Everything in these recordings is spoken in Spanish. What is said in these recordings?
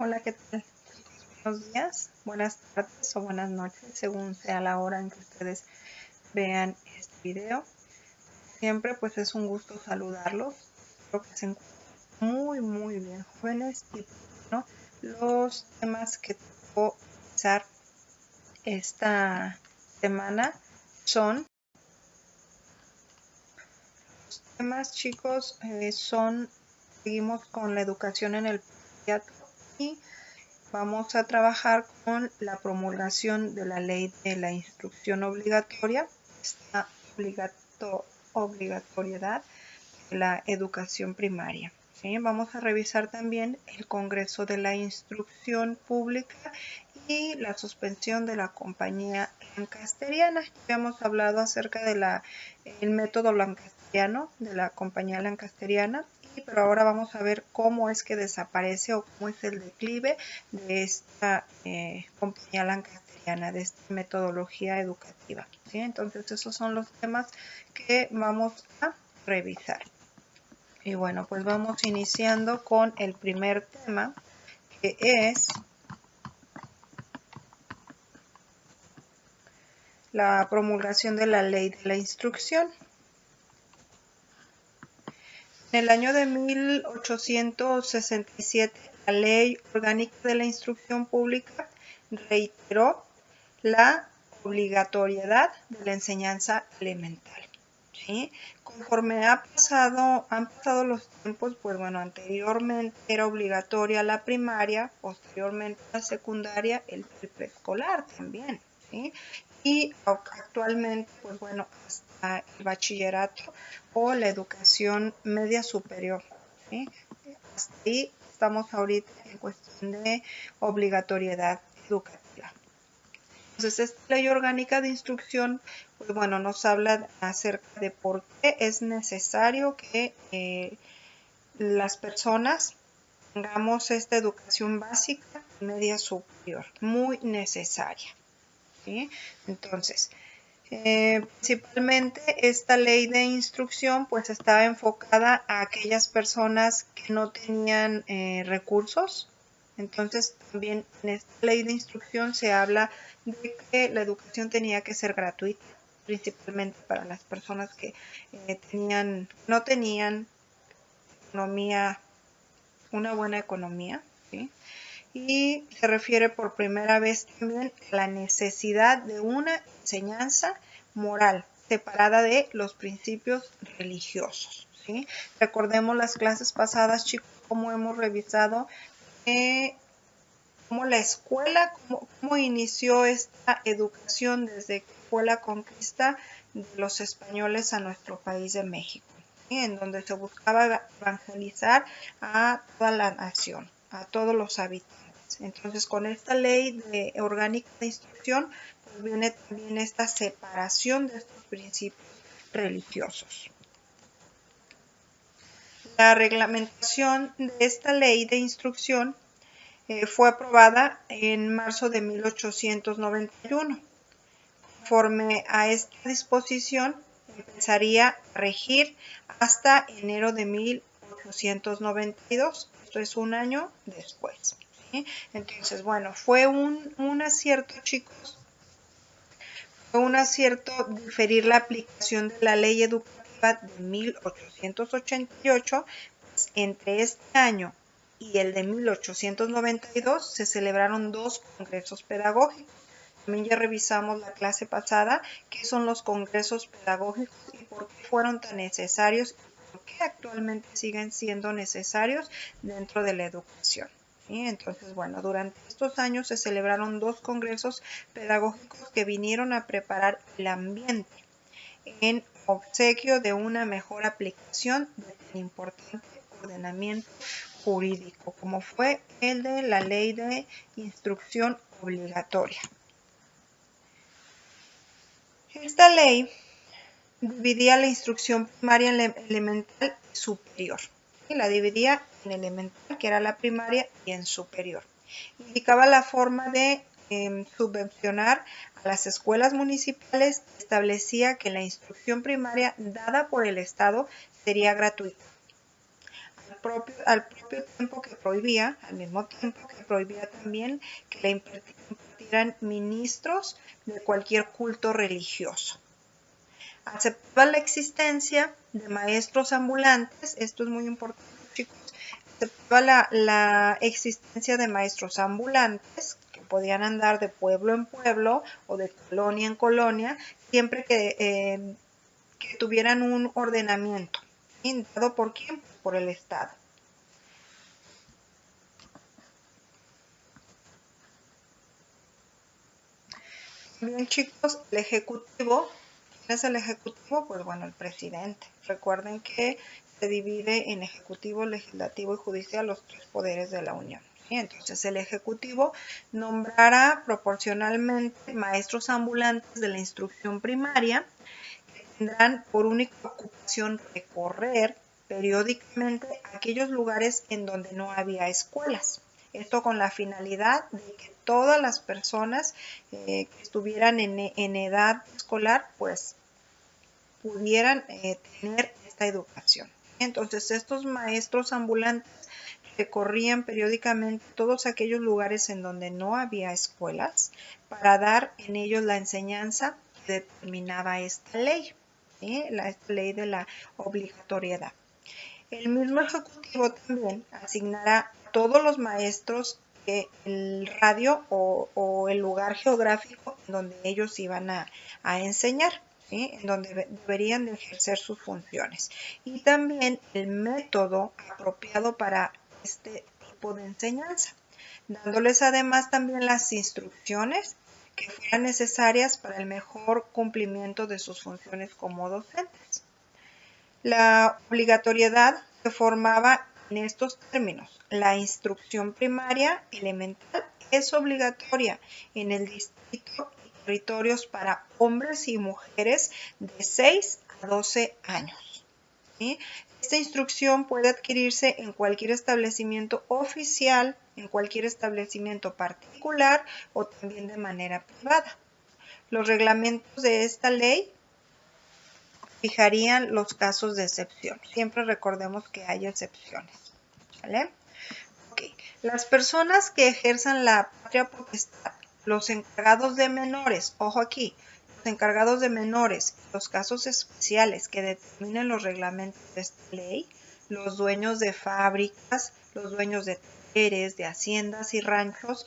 Hola, ¿qué tal? Buenos días, buenas tardes o buenas noches, según sea la hora en que ustedes vean este video. Siempre pues es un gusto saludarlos. Espero que se encuentren muy bien, jóvenes. Y bueno, los temas que tocó empezar esta semana son los temas, chicos, seguimos con la educación en el pediatra y vamos a trabajar con la promulgación de la ley de la instrucción obligatoria, esta obligatoriedad de la educación primaria. ¿Sí? Vamos a revisar también el Congreso de la Instrucción Pública y la suspensión de la compañía lancasteriana. Ya hemos hablado acerca de el método lancasteriano de la compañía lancasteriana, pero ahora vamos a ver cómo es que desaparece o cómo es el declive de esta compañía lancasteriana, de esta metodología educativa. ¿Sí? Entonces esos son los temas que vamos a revisar. Y bueno, pues vamos iniciando con el primer tema, que es la promulgación de la ley de la instrucción. En el año de 1867, la Ley Orgánica de la Instrucción Pública reiteró la obligatoriedad de la enseñanza elemental. ¿Sí? Conforme han pasado los tiempos, pues bueno, anteriormente era obligatoria la primaria, posteriormente la secundaria, el preescolar también. ¿Sí? Y actualmente, pues bueno, hasta el bachillerato o la educación media superior. ¿Sí? Hasta ahí estamos ahorita en cuestión de obligatoriedad educativa. Entonces, esta ley orgánica de instrucción, pues bueno, nos habla acerca de por qué es necesario que las personas tengamos esta educación básica y media superior, muy necesaria. ¿Sí? Entonces, principalmente esta ley de instrucción pues estaba enfocada a aquellas personas que no tenían recursos. Entonces también en esta ley de instrucción se habla de que la educación tenía que ser gratuita, principalmente para las personas que no tenían una buena economía. ¿Sí? Y se refiere por primera vez también a la necesidad de una enseñanza moral separada de los principios religiosos. ¿Sí? Recordemos las clases pasadas, chicos, cómo hemos revisado cómo la escuela, cómo inició esta educación desde que fue la conquista de los españoles a nuestro país de México, ¿sí? En donde se buscaba evangelizar a toda la nación, a todos los habitantes. Entonces, con esta ley orgánica de instrucción, pues viene también esta separación de estos principios religiosos. La reglamentación de esta ley de instrucción fue aprobada en marzo de 1891. Conforme a esta disposición, empezaría a regir hasta enero de 1892. Esto es un año después. ¿Sí? Entonces, bueno, fue un acierto, chicos. Fue un acierto diferir la aplicación de la ley educativa de 1888, pues entre este año y el de 1892 se celebraron 2 congresos pedagógicos. También ya revisamos la clase pasada qué son los congresos pedagógicos y por qué fueron tan necesarios y por qué actualmente siguen siendo necesarios dentro de la educación. ¿Sí? Entonces, bueno, durante estos años se celebraron 2 congresos pedagógicos que vinieron a preparar el ambiente en obsequio de una mejor aplicación de tan importante ordenamiento jurídico, como fue el de la ley de instrucción obligatoria. Esta ley dividía la instrucción primaria en elemental y superior. Y la dividía en elemental, que era la primaria, y en superior. Indicaba la forma de subvencionar a las escuelas municipales y establecía que la instrucción primaria dada por el Estado sería gratuita. Al al propio tiempo que prohibía, al mismo tiempo que prohibía también que le impartieran ministros de cualquier culto religioso. Aceptaba la existencia de maestros ambulantes, esto es muy importante, chicos, aceptaba la existencia de maestros ambulantes que podían andar de pueblo en pueblo o de colonia en colonia, siempre que tuvieran un ordenamiento, ¿sí? ¿Dado por quién? Por el Estado. Bien, chicos, el Ejecutivo. ¿Quién es el Ejecutivo? Pues bueno, el presidente. Recuerden que se divide en Ejecutivo, Legislativo y Judicial, los tres poderes de la Unión. ¿Sí? Entonces, el Ejecutivo nombrará proporcionalmente maestros ambulantes de la instrucción primaria que tendrán por única ocupación recorrer periódicamente aquellos lugares en donde no había escuelas. Esto con la finalidad de que todas las personas que estuvieran en edad escolar, pues pudieran tener esta educación. Entonces, estos maestros ambulantes recorrían periódicamente todos aquellos lugares en donde no había escuelas para dar en ellos la enseñanza que determinaba esta ley, ¿sí? Esta ley de la obligatoriedad. El mismo Ejecutivo también asignará a todos los maestros el radio o el lugar geográfico en donde ellos iban a enseñar, ¿sí? En donde deberían de ejercer sus funciones. Y también el método apropiado para este tipo de enseñanza, dándoles además también las instrucciones que fueran necesarias para el mejor cumplimiento de sus funciones como docentes. La obligatoriedad se formaba en estos términos. La instrucción primaria elemental es obligatoria en el distrito y territorios para hombres y mujeres de 6 a 12 años. ¿Sí? Esta instrucción puede adquirirse en cualquier establecimiento oficial, en cualquier establecimiento particular o también de manera privada. Los reglamentos de esta ley fijarían los casos de excepción. Siempre recordemos que hay excepciones. ¿Vale? Okay. Las personas que ejerzan la patria potestad, los encargados de menores, ojo aquí, los encargados de menores, los casos especiales que determinen los reglamentos de esta ley, los dueños de fábricas, los dueños de talleres, de haciendas y ranchos,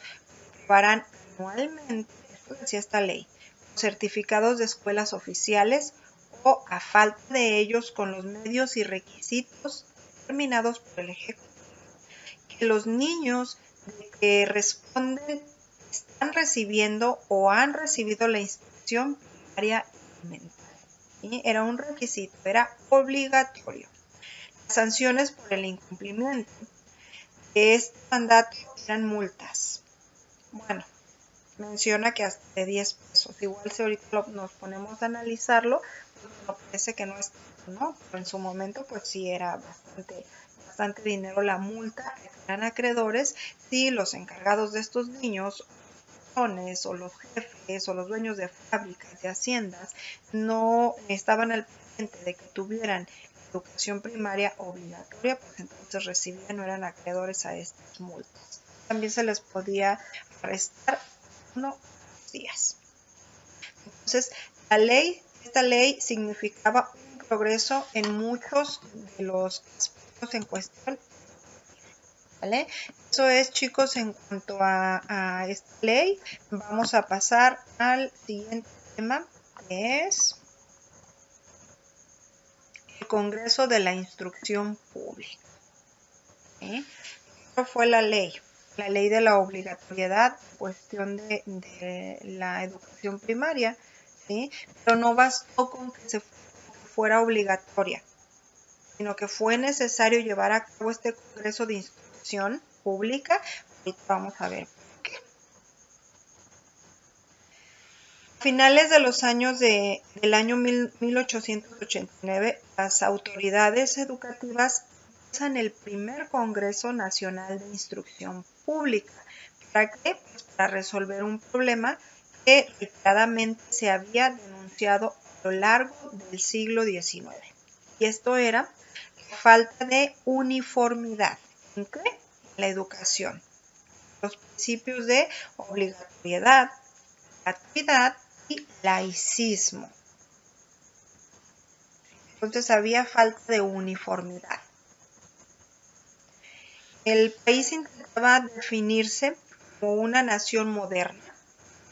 aprobarán anualmente, esto decía esta ley, certificados de escuelas oficiales o a falta de ellos con los medios y requisitos determinados por el Ejecutivo. Que los niños que responden están recibiendo o han recibido la instrucción primaria elemental. ¿Sí? Era un requisito, era obligatorio. Las sanciones por el incumplimiento de este mandato eran multas. Bueno, menciona que hasta de 10 pesos. Igual si ahorita nos ponemos a analizarlo, pues nos parece que no es tanto, ¿no? Pero en su momento pues sí era bastante dinero la multa que eran acreedores si los encargados de estos niños o los jefes o los dueños de fábricas, de haciendas, no estaban al pendiente de que tuvieran educación primaria obligatoria, pues entonces recibían o eran acreedores a estas multas. También se les podía arrestar unos días. Entonces, esta ley significaba un progreso en muchos de los aspectos en cuestión. ¿Vale? Eso es, chicos, en cuanto a esta ley. Vamos a pasar al siguiente tema, que es el Congreso de la Instrucción Pública. ¿Sí? Esta fue la ley de la obligatoriedad, cuestión de la educación primaria, ¿sí? Pero no bastó con que fuera obligatoria, sino que fue necesario llevar a cabo este Congreso de Instrucción Pública. Ahorita vamos a ver por qué. A finales de los años del año 1889, las autoridades educativas en el primer Congreso Nacional de Instrucción Pública. ¿Para qué? Pues para resolver un problema que reiteradamente se había denunciado a lo largo del siglo XIX. Y esto era la falta de uniformidad. ¿En qué? En la educación. Los principios de obligatoriedad, gratuidad y laicismo. Entonces había falta de uniformidad. El país intentaba definirse como una nación moderna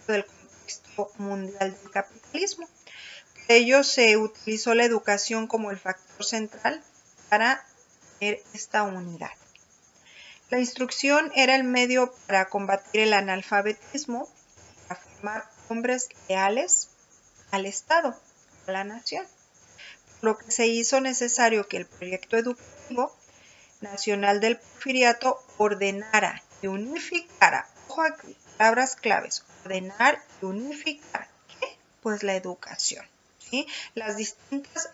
del contexto mundial del capitalismo. Por ello se utilizó la educación como el factor central para tener esta unidad. La instrucción era el medio para combatir el analfabetismo, para formar hombres leales al Estado, a la nación, por lo que se hizo necesario que el proyecto educativo nacional del Porfiriato ordenara y unificara, ojo aquí, palabras claves, ordenar y unificar, ¿qué? Pues la educación. ¿Sí? Las distintas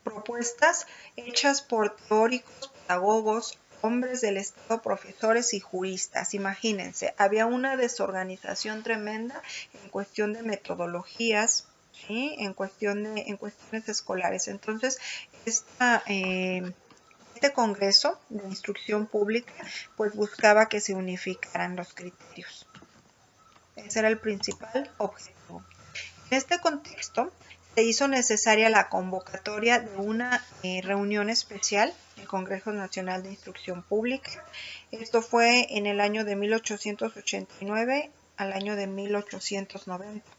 propuestas hechas por teóricos, pedagogos, hombres del Estado, profesores y juristas. Imagínense, había una desorganización tremenda en cuestión de metodologías, ¿sí? en cuestiones escolares. Entonces, este Congreso de Instrucción Pública pues buscaba que se unificaran los criterios. Ese era el principal objetivo. En este contexto se hizo necesaria la convocatoria de una reunión especial del Congreso Nacional de Instrucción Pública. Esto fue en el año de 1889 al año de 1890.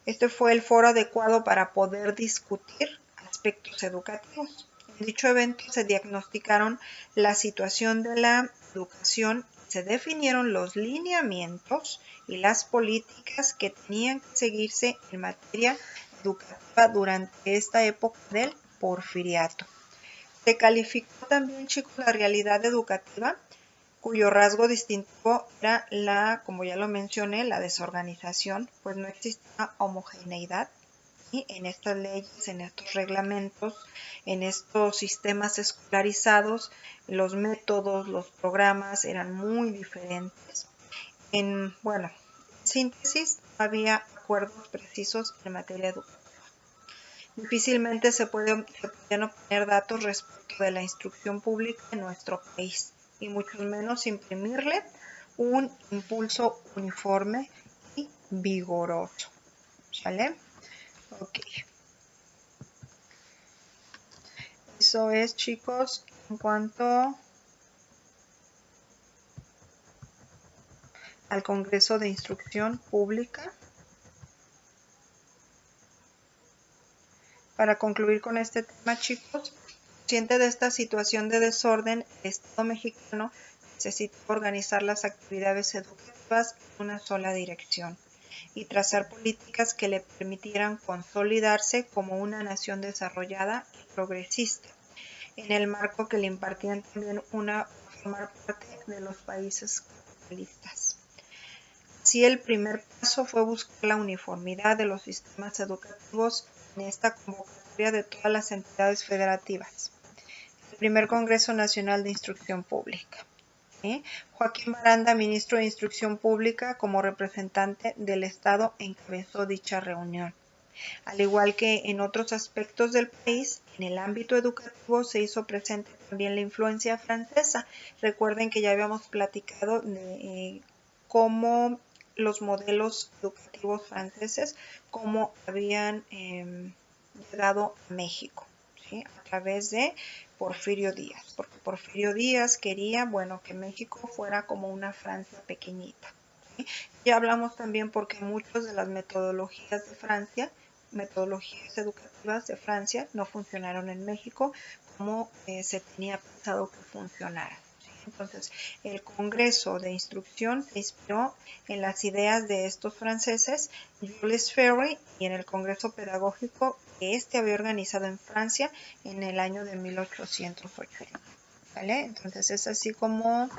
Este fue el foro adecuado para poder discutir aspectos educativos. En dicho evento se diagnosticaron la situación de la educación, se definieron los lineamientos y las políticas que tenían que seguirse en materia educativa durante esta época del Porfiriato. Se calificó también, chicos, la realidad educativa, cuyo rasgo distintivo era como ya lo mencioné, la desorganización, pues no existía homogeneidad en estas leyes, en estos reglamentos, en estos sistemas escolarizados, los métodos, los programas eran muy diferentes. En síntesis, no había acuerdos precisos en materia educativa. Difícilmente se podían obtener datos respecto de la instrucción pública en nuestro país, y mucho menos imprimirle un impulso uniforme y vigoroso. ¿Sale? Ok. Eso es, chicos, en cuanto al Congreso de Instrucción Pública. Para concluir con este tema, chicos, consciente de esta situación de desorden, el Estado mexicano necesita organizar las actividades educativas en una sola dirección y trazar políticas que le permitieran consolidarse como una nación desarrollada y progresista, en el marco que le impartían también formar parte de los países capitalistas. Así, el primer paso fue buscar la uniformidad de los sistemas educativos en esta convocatoria de todas las entidades federativas. El primer Congreso Nacional de Instrucción Pública. Joaquín Baranda, ministro de Instrucción Pública, como representante del Estado, encabezó dicha reunión. Al igual que en otros aspectos del país, en el ámbito educativo se hizo presente también la influencia francesa. Recuerden que ya habíamos platicado de cómo los modelos educativos franceses, cómo habían llegado a México, ¿sí? A través de Porfirio Díaz, porque Porfirio Díaz quería, que México fuera como una Francia pequeñita. ¿Sí? Ya hablamos también porque muchas de las metodologías de Francia, metodologías educativas de Francia, no funcionaron en México como se tenía pensado que funcionara. Entonces, el Congreso de Instrucción se inspiró en las ideas de estos franceses, Jules Ferry, y en el Congreso Pedagógico que había organizado en Francia en el año de 1880. ¿Vale? Entonces, es así como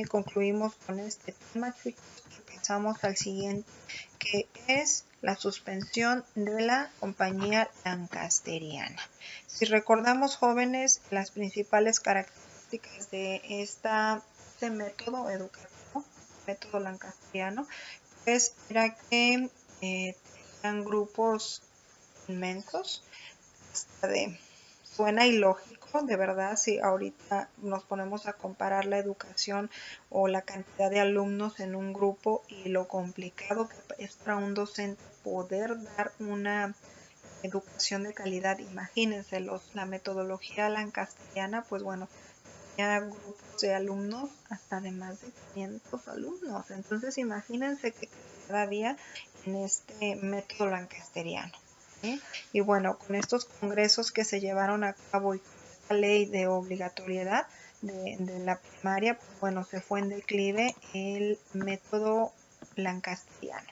concluimos con este tema, chicos, y pasamos al siguiente, que es la suspensión de la compañía lancasteriana. Si recordamos, jóvenes, las principales características de este método educativo, método lancasteriano, pues era que tenían grupos inmensos, hasta suena ilógico, de verdad, si ahorita nos ponemos a comparar la educación o la cantidad de alumnos en un grupo y lo complicado que es para un docente poder dar una educación de calidad, imagínense la metodología lancasteriana, pues bueno, tenía grupos de alumnos hasta de más de 500 alumnos, entonces imagínense que cada día en este método lancasteriano. ¿Sí? Y bueno, con estos congresos que se llevaron a cabo y con esta ley de obligatoriedad de la primaria, pues bueno, se fue en declive el método lancasteriano.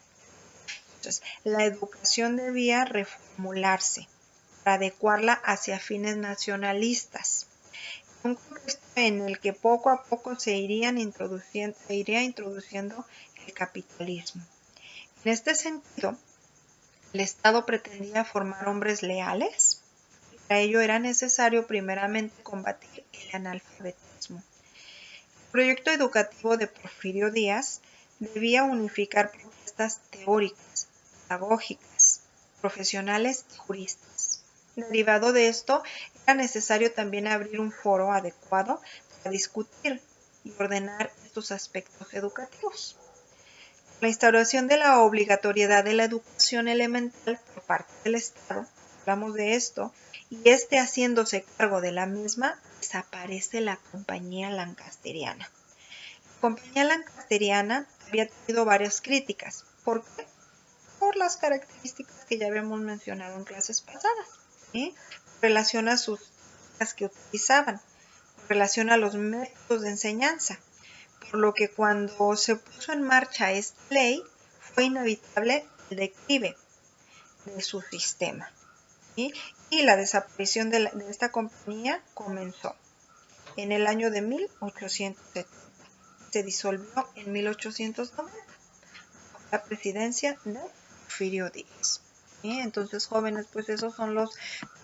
Entonces, la educación debía reformularse para adecuarla hacia fines nacionalistas. Un contexto en el que poco a poco se iría introduciendo el capitalismo. En este sentido, el Estado pretendía formar hombres leales. Para ello era necesario primeramente combatir el analfabetismo. El proyecto educativo de Porfirio Díaz debía unificar propuestas teóricas, pedagógicas, profesionales y juristas. Derivado de esto, era necesario también abrir un foro adecuado para discutir y ordenar estos aspectos educativos. La instauración de la obligatoriedad de la educación elemental por parte del Estado, hablamos de esto, y haciéndose cargo de la misma, desaparece la compañía lancasteriana. La compañía lancasteriana había tenido varias críticas. ¿Por qué? Por las características que ya habíamos mencionado en clases pasadas. ¿Sí? En relación a sus técnicas que utilizaban, en relación a los métodos de enseñanza, por lo que cuando se puso en marcha esta ley fue inevitable el declive de su sistema. ¿Sí? Y la desaparición de esta compañía comenzó en el año de 1870. Se disolvió en 1890 bajo la presidencia de Porfirio Díaz. ¿Sí? Entonces, jóvenes, pues esos son los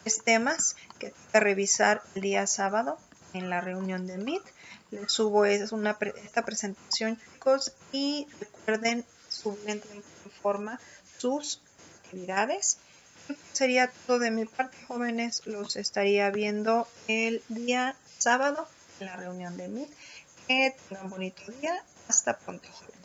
3 temas que toca revisar el día sábado en la reunión de Meet. Les subo esta presentación, chicos, y recuerden subir en tiempo y forma sus actividades. Sería todo de mi parte, jóvenes. Los estaría viendo el día sábado en la reunión de Meet. Que tengan un bonito día. Hasta pronto, jóvenes.